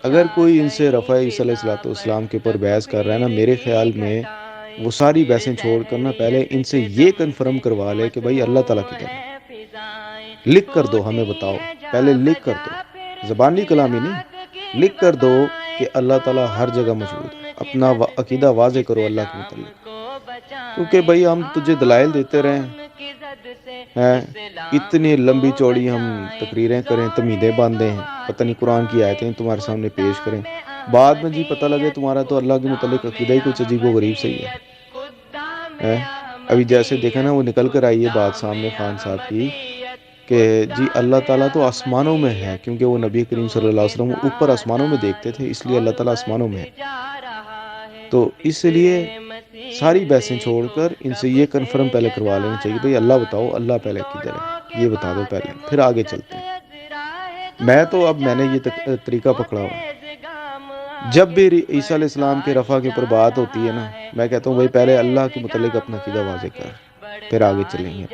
اگر کوئی ان سے رفع عیسیٰ علیہ السلام کے اوپر بحث کر رہا ہے نا، میرے خیال میں وہ ساری بحثیں چھوڑ کر نا پہلے ان سے یہ کنفرم کروا لے کہ بھائی اللہ تعالیٰ کدھر ہے، لکھ کر دو، ہمیں بتاؤ، پہلے لکھ کر دو، زبانی کلامی نہیں، لکھ کر دو کہ اللہ تعالیٰ ہر جگہ موجود ہے، اپنا عقیدہ واضح کرو اللہ کے متعلق، کیونکہ بھائی ہم تجھے دلائل دیتے رہے ہیں، اتنی لمبی چوڑی ہم تقریریں کریں، تمہیدیں باندھیں ہیں، پتہ نہیں قرآن کی آیتیں تمہارے سامنے پیش کریں، بعد میں جی پتہ لگے تمہارا تو اللہ کے متعلق عقیدہ ہی کچھ عجیب و غریب صحیح ہے۔ ابھی جیسے دیکھا نا، وہ نکل کر آئی ہے بات سامنے خان صاحب کی کہ جی اللہ تعالیٰ تو آسمانوں میں ہے، کیونکہ وہ نبی کریم صلی اللہ علیہ وسلم اوپر آسمانوں میں دیکھتے تھے، اس لیے اللہ تعالیٰ آسمانوں میں ہے۔ تو اس لیے ساری بحثیں چھوڑ کر ان سے یہ کنفرم پہلے کروا لینا چاہیے، بھئی اللہ بتاؤ اللہ پہلے کدھر ہے، یہ بتا دو پہلے، پھر آگے چلتے ہیں۔ میں نے یہ طریقہ پکڑا ہوا ہے، جب بھی عیسیٰ علیہ السلام کے رفع کے اوپر بات ہوتی ہے نا، میں کہتا ہوں بھائی پہلے اللہ کے متعلق اپنا عقیدہ واضح کر، پھر آگے چلیں گے۔